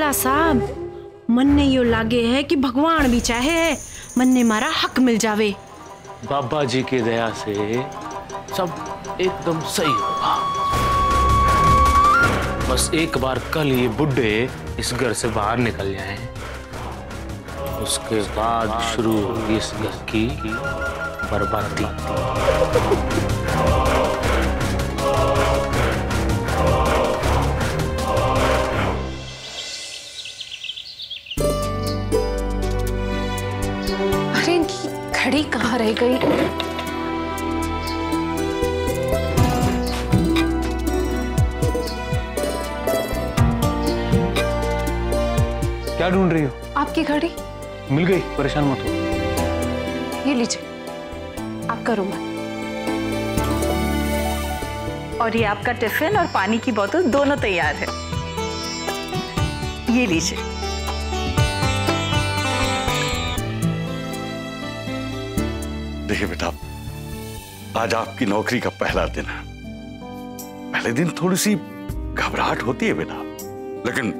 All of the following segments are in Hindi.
बिमला साहब, मन ने यो लागे है कि भगवान भी चाहे है मन ने मारा हक मिल जावे। बाबा जी की दया से सब एकदम सही होगा। बस एक बार कल ये बुड्ढे इस घर से बाहर निकल जाएं, उसके बाद शुरू होगी इस घर की बर्बादी। अरे इनकी घड़ी कहाँ रह गई? क्या ढूंढ रही हो? आपकी घड़ी मिल गई, परेशान मत हो। ये लीजिए, आपका रुमाल। और ये आपका टिफिन और पानी की बोतल दोनों तैयार है। ये लीजिए। देखिए बेटा, आज आपकी नौकरी का पहला दिन है। पहले दिन थोड़ी सी घबराहट होती है बेटा, लेकिन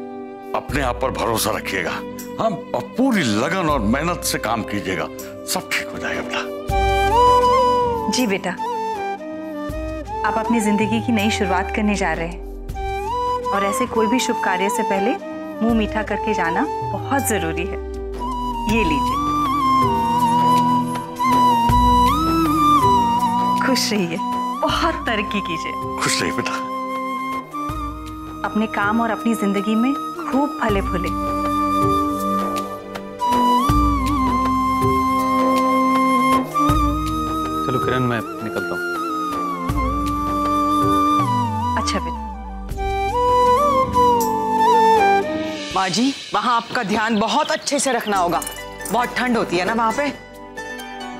अपने आप पर भरोसा रखिएगा। हम पूरी लगन और मेहनत से काम कीजिएगा, सब ठीक हो जाएगा बेटा। जी बेटा, आप अपनी जिंदगी की नई शुरुआत करने जा रहे हैं और ऐसे कोई भी शुभ कार्य से पहले मुंह मीठा करके जाना बहुत जरूरी है। ये लीजिए। खुश रहिए, बहुत तरक्की कीजिए। खुश रहिए बेटा। अपने काम और अपनी जिंदगी में खूब फले फूले। चलो किरण, मैं निकलता हूँ। अच्छा बेटा। माँ जी, वहाँ आपका ध्यान बहुत अच्छे से रखना होगा, बहुत ठंड होती है ना वहाँ पे।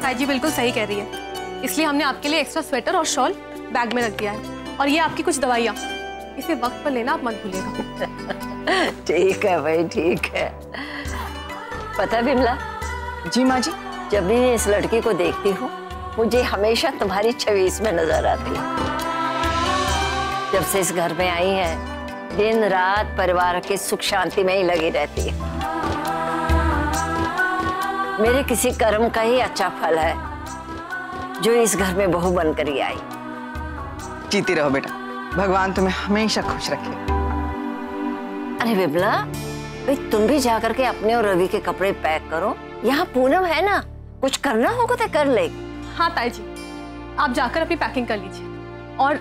ताई जी बिल्कुल सही कह रही है, इसलिए हमने आपके लिए एक्स्ट्रा स्वेटर और शॉल बैग में रख दिया है। और ये आपकी कुछ दवाइयाँ, इसे वक्त पर लेना आप मत भूलिएगा। ठीक है भाई, ठीक है। पता है बिमला? जी माँ जी। जब भी मैं इस लड़की को देखती हूँ, मुझे हमेशा तुम्हारी छवि इसमें नजर आती है। जब से इस घर में आई है, दिन रात परिवार के सुख शांति में ही लगी रहती है। मेरे किसी कर्म का ही अच्छा फल है जो इस घर में बहू बनकर ही आई। जीती रहो बेटा, भगवान तुम्हें हमेशा खुश रखे। अरे बिमला, भाई तुम भी जाकर के अपने और रवि के कपड़े पैक करो। यहाँ पूनम है ना, कुछ करना होगा तो कर ले। हाँ ताई जी, आप जाकर अपनी पैकिंग कर लीजिए और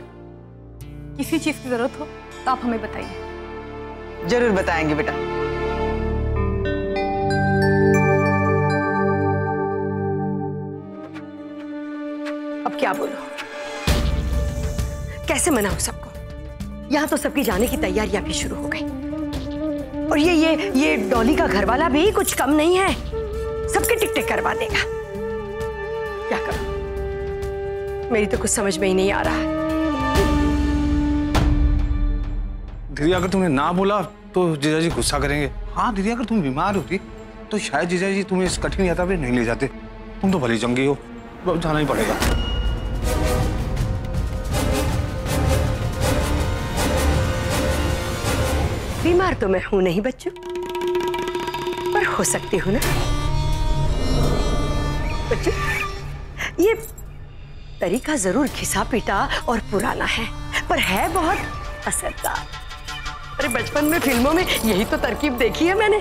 किसी चीज की जरूरत हो तो आप हमें बताइए। जरूर बताएंगे बेटा। अब क्या बोलूं, कैसे मनाऊं सबको? यहाँ तो सबकी जाने की तैयारियां भी शुरू हो गई। और ये डॉली का घरवाला भी कुछ कम नहीं है, सबके टिकटे करवा देगा। क्या करूं, मेरी तो कुछ समझ में ही नहीं आ रहा है। दीदी, अगर तुमने ना बोला तो जीजा जी गुस्सा करेंगे। हाँ दीदी, अगर तुम बीमार होती तो शायद जीजा जी तुम्हें इस कठिन यात्रा पे नहीं ले जाते। तुम तो भली जंगी हो, जाना ही पड़ेगा। बीमार तो मैं हूं नहीं बच्चों, पर हो सकती हूं ना बच्चों। ये तरीका जरूर घिसा पीटा और पुराना है, पर है बहुत असरदार। अरे बचपन में फिल्मों में यही तो तरकीब देखी है मैंने,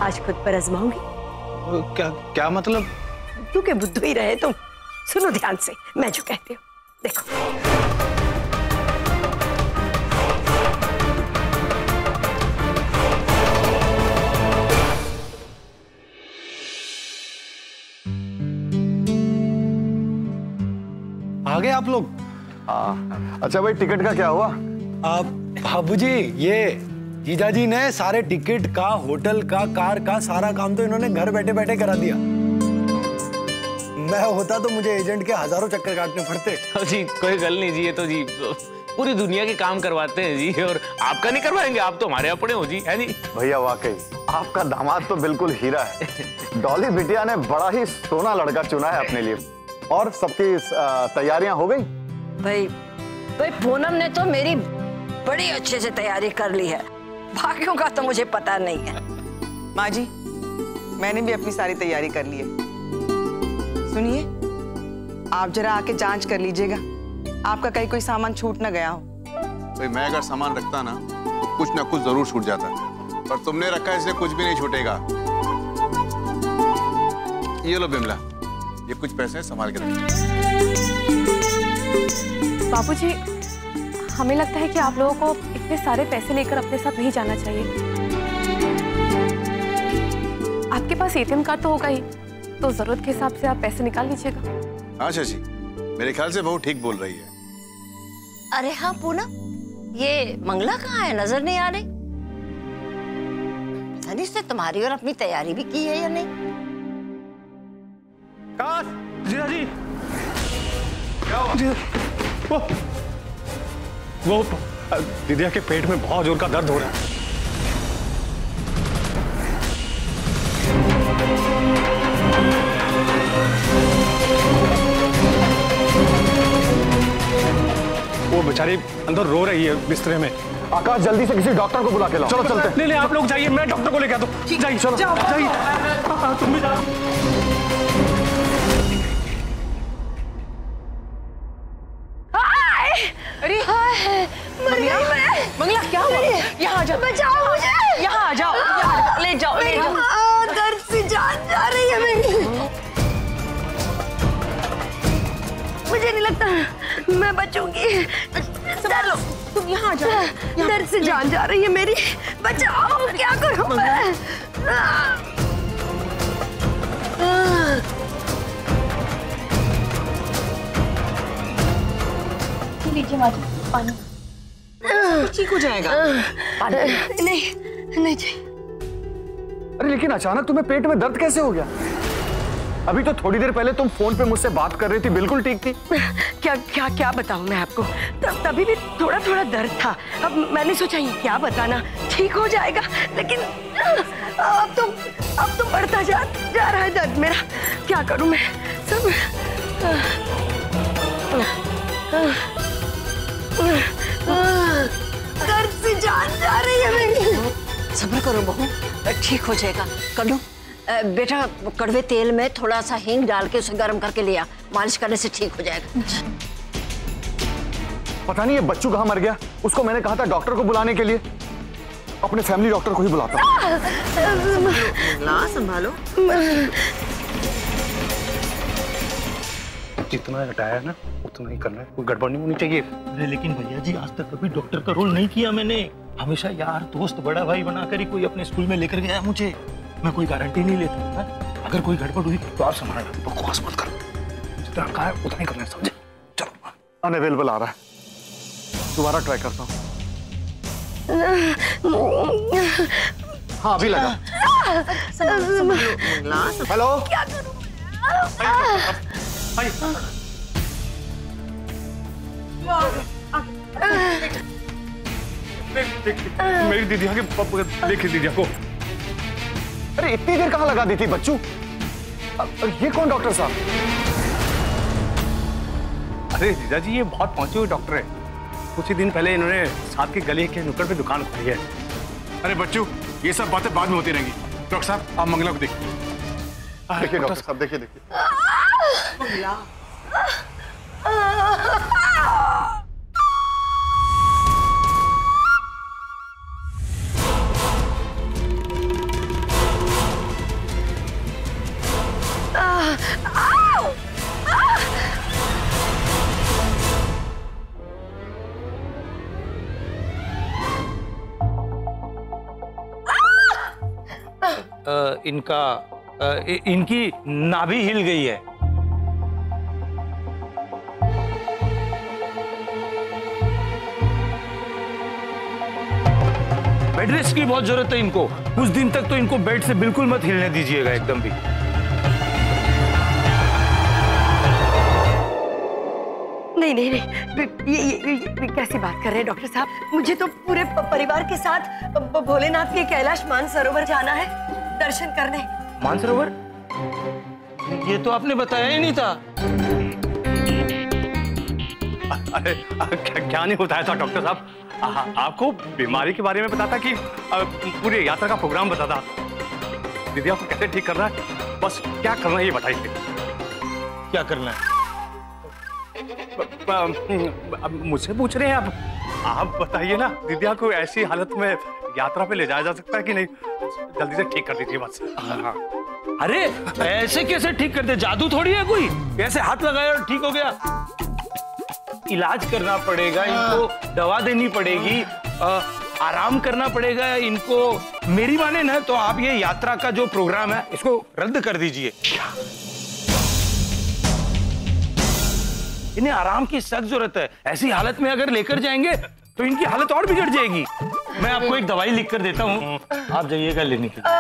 आज खुद पर आजमाऊंगी। क्या क्या मतलब? बुद्धू के बुद्धू ही रहे तुम। सुनो ध्यान से, मैं जो कहती हूँ, देखो। आ गए आप लोग? हाँ। अच्छा भाई, टिकट का क्या हुआ? बाबूजी, ये जीजा जी ने सारे टिकट का, होटल का, कार का सारा काम तो इन्होंने घर बैठे बैठे करा दिया। मैं होता तो मुझे एजेंट के हजारों चक्कर काटने पड़ते। जी कोई गल नहीं जी, ये तो जी पूरी दुनिया के काम करवाते हैं जी, और आपका नहीं करवाएंगे? आप तो हमारे अपने हो जी, है नहीं? भैया वाकई आपका दामाद तो बिल्कुल हीरा है। डॉली बिटिया ने बड़ा ही सोना लड़का चुना है अपने लिए। और सबकी तैयारियां हो गई? भाई पूनम ने तो मेरी बड़ी अच्छे से तैयारी कर ली है। बाकियों का तो मुझे पता नहीं है। माँ जी, मैंने भी अपनी सारी तैयारी कर ली है। सुनिए, आप जरा आके जांच कर लीजिएगा, आपका कहीं कोई सामान छूट ना गया हो। भाई मैं अगर सामान रखता ना, कुछ ना कुछ जरूर छूट जाता, पर तुमने रखा है इसलिए कुछ भी नहीं छूटेगा। ये लो बिमला, ये कुछ पैसे संभाल के रखो। बाबूजी, हमें लगता है कि आप लोगों को इतने सारे पैसे लेकर अपने साथ नहीं जाना चाहिए। आपके पास एटीएम कार्ड तो होगा ही, तो जरूरत के हिसाब से आप पैसे निकाल लीजिएगा। हाँ शशि, मेरे ख्याल से बहू ठीक बोल रही है। अरे हाँ पूनम, ये मंगला कहाँ है? नजर नहीं आ रही। पता नहीं उसने तुम्हारी और अपनी तैयारी भी की है या नहीं। जीजा जी, क्या हुआ? वो दीदिया के पेट में बहुत जोर का दर्द हो रहा है। वो बेचारी अंदर रो रही है बिस्तरे में। आकाश, जल्दी से किसी डॉक्टर को बुला के लाओ। चलो चलते हैं। नहीं, आप लोग जाइए, मैं डॉक्टर को लेके आता हूँ। जाइए, चलो जाइए। तुम भी जाओ। अरे मंगला, क्या हुआ? यहाँ आ जाओ, बचाओ मुझे, यहाँ आ जाओ, ले जाओ, ले जाओ। दर्द से जान जा रही है मेरी। मुझे नहीं लगता मैं बचूंगी। तुम यहाँ आ जाओ। दर्द से जान जा रही है मेरी, बचाओ। क्या करूं मैं? लीजिए माँ जी, पानी। ठीक हो जाएगा। नहीं चाहिए। अरे लेकिन अचानक तुम्हें पेट में दर्द कैसे हो गया? अभी तो थोड़ी देर पहले तुम फोन पे मुझसे बात कर रही थी, बिल्कुल ठीक थी। क्या बताऊं मैं आपको? तभी भी थोड़ा थोड़ा दर्द था। अब मैंने सोचा ये क्या बताना, ठीक हो जाएगा। लेकिन अब तो बढ़ता जा रहा है दर्द मेरा। क्या करूं मैं? सब दर्द से जान जा रही है मेरी। सब्र करो बहू, ठीक हो जाएगा। कड्डू बेटा, कड़वे तेल में थोड़ा सा हींग डाल के उसे गर्म करके लिया, मालिश करने से ठीक हो जाएगा। पता नहीं ये बच्चू कहाँ मर गया। उसको मैंने कहा था डॉक्टर को बुलाने के लिए। अपने फैमिली डॉक्टर को ही बुलाता हूँ। संभालो। जितना घटाया ना उतना ही करना है, कोई गड़बड़ नहीं होनी चाहिए। अरे लेकिन भैया जी, आज तक कभी डॉक्टर का रोल नहीं किया मैंने। हमेशा यार दोस्त बड़ा भाई बनाकर ही कोई अपने स्कूल में लेकर गया मुझे। मैं कोई गारंटी नहीं लेता है? अगर कोई गड़बड़ हुई तो आप संभालना, बकवास मत कर। जितना कहा है उतना ही करना है, समझे? चलो। अनअवेलेबल आ रहा है, दोबारा ट्राई करता हूँ। हाँ अभी लगा। हेलो, क्या करूं? मेरी दीदिया के देखिए, दीदिया को। अरे इतनी देर कहाँ लगा दी थी बच्चू? ये कौन डॉक्टर साहब? अरे जीजा जी, ये बहुत पहुंचे हुए डॉक्टर है। कुछ ही दिन पहले इन्होंने साथ के गले के नुक्कड़ पे दुकान खोली है। अरे बच्चू, ये सब बातें बाद में होती रहेंगी। डॉक्टर साहब, आप मंगला को देखिए। देखिए डॉक्टर साहब, देखिए। मंगला, इनकी नाभि हिल गई है। बेड रेस्ट की बहुत जरूरत है इनको। कुछ दिन तक तो इनको बेड से बिल्कुल मत हिलने दीजिएगा, एकदम भी। नहीं, ये कैसी बात कर रहे हैं डॉक्टर साहब? मुझे तो पूरे परिवार के साथ भोलेनाथ के कैलाश मानसरोवर जाना है, दर्शन करने। मानसरोवर? ये तो आपने बताया ही नहीं था। अरे क्या नहीं बताया था डॉक्टर साहब? आपको बीमारी के बारे में बताता कि पूरी यात्रा का प्रोग्राम बताता। दीदी आपको कैसे ठीक करना है, बस क्या करना है ये बताइए। क्या करना है? मुझसे पूछ रहे हैं आप बताइए ना। दीदिया को ऐसी हालत में यात्रा पे ले जाया जा सकता है कि नहीं? जल्दी से ठीक कर दीजिए बस। हाँ। अरे ऐसे कैसे ठीक कर दे? जादू थोड़ी है कोई, ऐसे हाथ लगाया और ठीक हो गया। इलाज करना पड़ेगा इनको, दवा देनी पड़ेगी, आराम करना पड़ेगा इनको। मेरी माने ना तो आप ये यात्रा का जो प्रोग्राम है इसको रद्द कर दीजिए। इन्हें आराम की सख्त जरूरत है। ऐसी हालत में अगर लेकर जाएंगे तो इनकी हालत और बिगड़ जाएगी। मैं आपको एक दवाई लिख कर देता हूँ, आप जाइएगा लेने के लिए।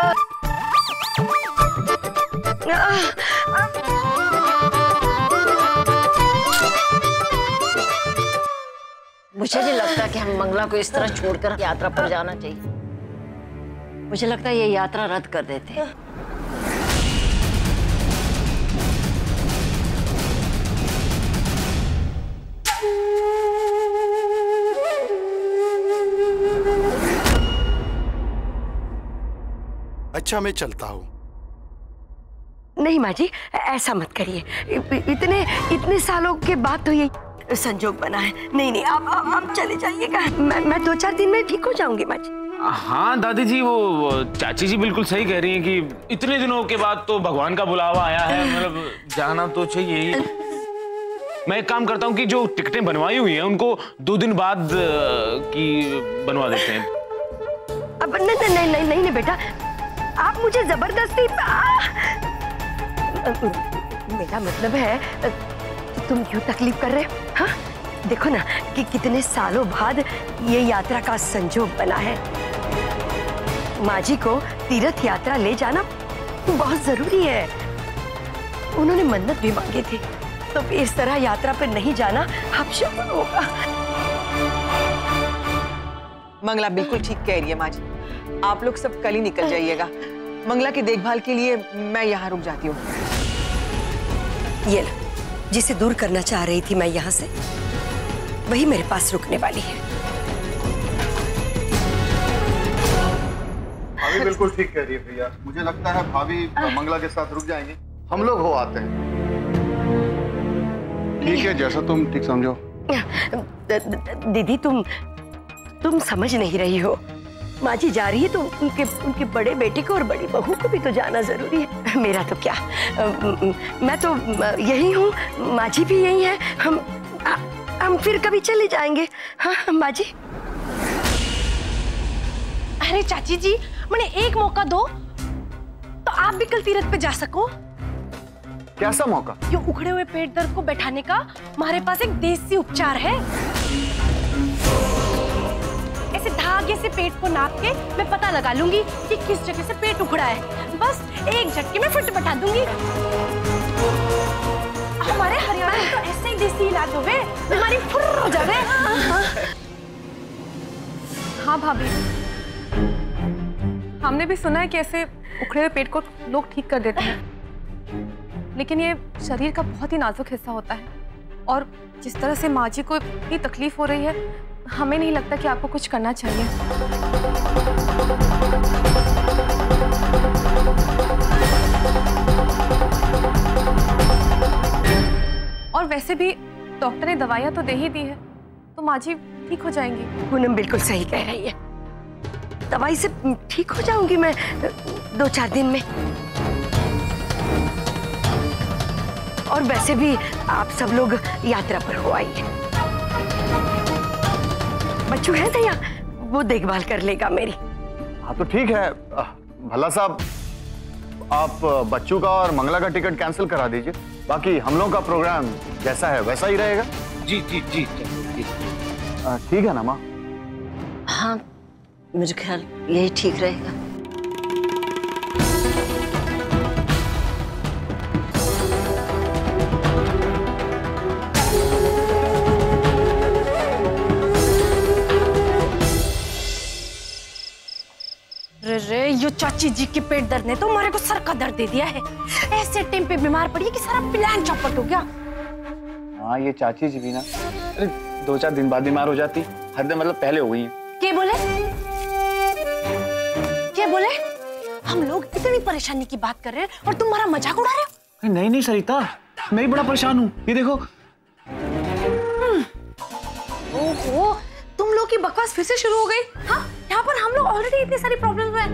मुझे नहीं लगता कि हम मंगला को इस तरह छोड़कर यात्रा पर जाना चाहिए। मुझे लगता है ये यात्रा रद्द कर देते हैं। अच्छा मैं चलता हूँ। नहीं माँ जी, ऐसा मत करिए। इतने सालों के बाद तो ये संजोग बना है। नहीं आप चले जाइएगा। मैं 2-4 दिन में ठीक हो जाऊंगी माँ जी। हाँ दादी जी, वो चाची जी बिल्कुल सही कह रही हैं कि इतने दिनों के बाद तो भगवान का बुलावा आया है, मतलब जाना तो चाहिए ही। मैं एक काम करता हूँ कि जो टिकटें बनवाई हुई हैं उनको 2 दिन बाद की बनवा देते हैं। अब नहीं बेटा, आप मुझे जबरदस्ती। मेरा मतलब है तुम क्यों तकलीफ कर रहे हो? हाँ? देखो ना कि कितने सालों बाद ये यात्रा का संजोग बना है। माँ जी को तीर्थ यात्रा ले जाना बहुत जरूरी है। उन्होंने मन्नत भी मांगी थी, तो इस तरह यात्रा पर नहीं जाना अपशगुन होगा। मंगला बिल्कुल ठीक कह रही है माँ जी। आप लोग सब कल ही निकल जाइएगा। मंगला की देखभाल के लिए मैं यहाँ रुक जाती हूँ। ये लो, जिसे दूर करना चाह रही थी मैं यहाँ से, वही मेरे पास रुकने वाली है। भाभी बिल्कुल ठीक कह रही है भैया। मुझे लगता है भाभी मंगला के साथ रुक जाएंगे। हम लोग हो आते हैं। ठीक है, जैसा तुम ठीक समझो। दीदी तुम समझ नहीं रही हो। माँ जी जा रही है तो उनके बड़े बेटे को और बड़ी बहू को भी तो जाना जरूरी है। मेरा तो क्या, मैं तो यही हूँ, माँ जी भी यही है। हम फिर कभी चले जाएंगे। हाँ माँ जी। अरे चाची जी, मैंने एक मौका दो तो आप भी कल तीर्थ पे जा सको। कैसा मौका? ये उखड़े हुए पेट दर्द को बैठाने का हमारे पास एक देसी उपचार है। ऐसे धागे से पेट को नाप के मैं पता लगा लूंगी कि किस जगह से पेट उखड़ा है। बस एक झटके में फिट बैठा दूंगी। हमारे हरियाणा में तो ऐसे ही देसी इलाज होवे, बीमारी फुर हो जावे। हाँ भाभी, हमने भी सुना है कि ऐसे उखड़े हुए पेट को लोग ठीक कर देते हैं, लेकिन ये शरीर का बहुत ही नाजुक हिस्सा होता है। और जिस तरह से माँ जी को इतनी तकलीफ हो रही है, हमें नहीं लगता कि आपको कुछ करना चाहिए। और वैसे भी डॉक्टर ने दवाइयाँ तो दे ही दी है, तो माँ जी ठीक हो जाएंगी। पूनम बिल्कुल सही कह रही है। दवाई से ठीक हो जाऊंगी मैं 2-4 दिन में। और वैसे भी आप सब लोग यात्रा पर हो आइए। बच्चू है ना यहाँ, वो देखभाल कर लेगा मेरी। हाँ तो ठीक है। भला साहब, आप बच्चू का और मंगला का टिकट कैंसिल करा दीजिए। बाकी हम लोगों का प्रोग्राम जैसा है वैसा ही रहेगा। जी जी जी, ठीक है ना माँ? हाँ, मुझे ख्याल यही ठीक रहेगा। रे यो चाची जी के पेट दर्द ने तो हमारे को सर का दर्द दे दिया है। ऐसे टाइम पे बीमार पड़ी है कि सारा प्लान चौपट हो गया। हाँ, ये चाची जी भी ना 2-4 दिन बाद बीमार हो जाती, हद मतलब पहले हो गई है। क्या बोले? क्या बोले? हम लोग इतनी परेशानी की बात कर रहे हैं और तुम हमारा मजाक उड़ा रहे हो? नहीं नहीं सरिता, मैं ही बड़ा परेशान हूँ। ये देखो। ओहो, तुम लोग की बकवास फिर से शुरू हो गई। हाँ, यहाँ पर हम लोग ऑलरेडी इतनी सारी प्रॉब्लम्स में।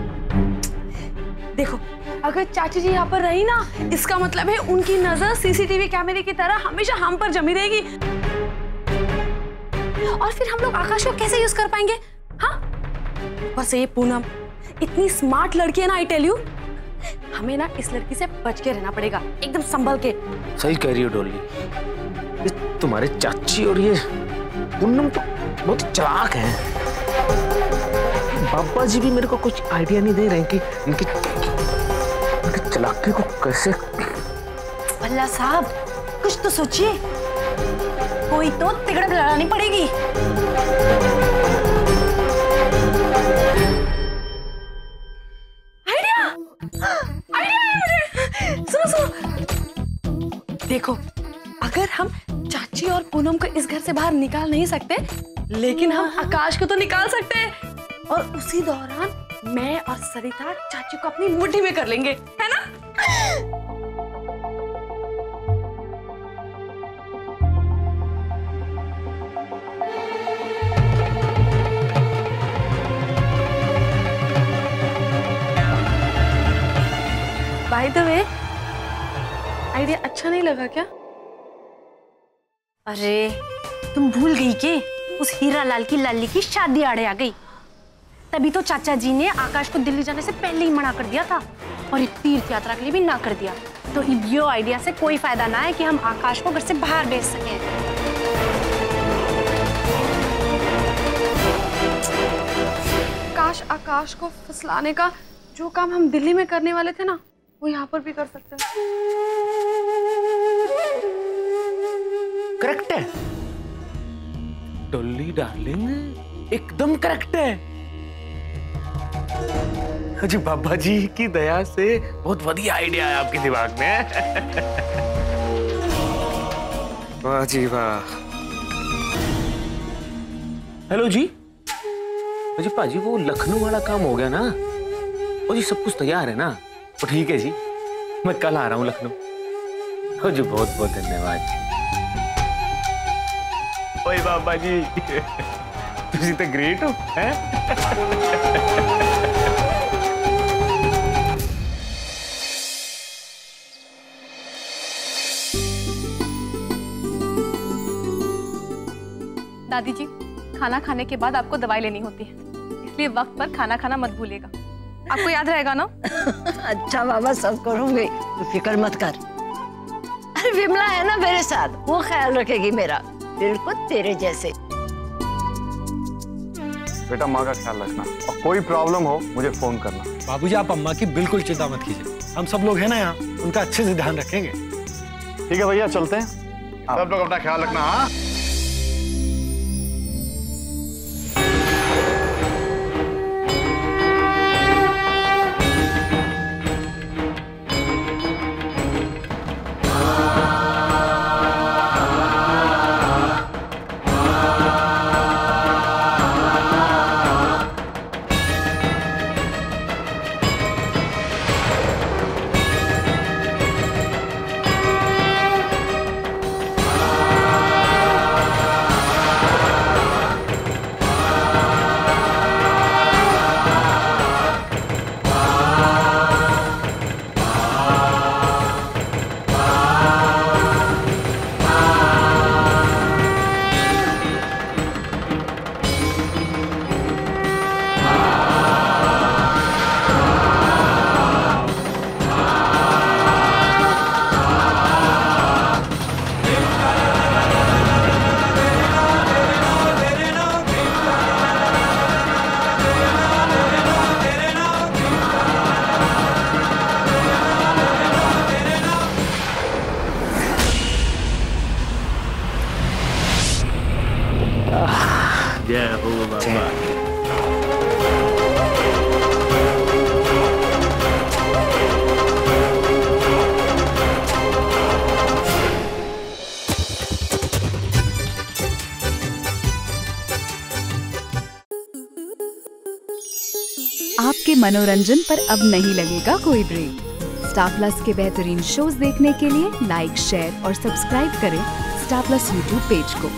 देखो, अगर चाची जी यहाँ पर रही ना, इसका मतलब है उनकी नजर सीसीटीवी कैमरे की तरह हमेशा हम पर जमी रहेगी। और फिर हम लोग आकाश को कैसे यूज कर पाएंगे? हाँ, बस ये पूनम इतनी स्मार्ट लड़की है ना, आई टेल यू, हमें ना इस लड़की से बच के रहना पड़ेगा, एकदम संभल के। सही कह रही हो डॉली, ये तुम्हारे चाची और ये पूनम तो बहुत चालाक हैं। बाबा जी भी मेरे को कुछ आइडिया नहीं दे रहे हैं कि इनकी चालाकी को कैसे। भल्ला साहब, कुछ तो सोचिए, कोई तो तिगड़ लड़ानी पड़ेगी। आइडिया, आइडिया है मुझे। सुनो सुनो, देखो, अगर हम चाची और पूनम को इस घर से बाहर निकाल नहीं सकते, लेकिन हम आकाश को तो निकाल सकते हैं। और उसी दौरान मैं और सरिता चाची को अपनी मुट्ठी में कर लेंगे, है ना? बाय द वे, आइडिया अच्छा नहीं लगा क्या? अरे, तुम भूल गई के उस हीरा लाल की लाली की शादी आड़े आ गई। तभी तो चाचा जी ने आकाश को दिल्ली जाने से पहले ही मना कर दिया था और ये तीर्थ यात्रा के लिए भी ना कर दिया। तो ये आइडिया से कोई फायदा ना है कि हम आकाश को घर से बाहर भेज सकें। काश आकाश को फुसलाने का जो काम हम दिल्ली में करने वाले थे ना, वो यहाँ पर भी कर सकते हैं। करेक्ट है डॉली डार्लिंग, एकदम करेक्ट है। जी बाबा जी की दया से बहुत बढ़िया आइडिया है आपके दिमाग में। वाह जी वाह। हेलो जी, अजी पाजी वो लखनऊ वाला काम हो गया ना? और जी सब कुछ तैयार है ना? तो ठीक है जी, मैं कल आ रहा हूँ लखनऊ। जी बहुत बहुत धन्यवाद। ओए बाबा जी, तुम तो ग्रेट हो, हैं? दादी जी, खाना खाने के बाद आपको दवाई लेनी होती है, इसलिए वक्त पर खाना खाना मत भूलिएगा। आपको याद रहेगा ना? अच्छा बाबा, सब करूंगी, तू फिक्र मत कर। अरे विमला है ना मेरे साथ, वो ख्याल रखेगी मेरा, बिल्कुल तेरे जैसे। बेटा माँ का ख्याल रखना, और कोई प्रॉब्लम हो मुझे फोन करना। बाबूजी आप अम्मा की बिल्कुल चिंता मत कीजिए, हम सब लोग हैं ना यहाँ, उनका अच्छे से ध्यान रखेंगे। ठीक है भैया, चलते हैं। सब लोग अपना ख्याल रखना। हाँ, मनोरंजन पर अब नहीं लगेगा कोई ब्रेक। स्टार प्लस के बेहतरीन शोज देखने के लिए लाइक, शेयर और सब्सक्राइब करें स्टार प्लस यूट्यूब पेज को।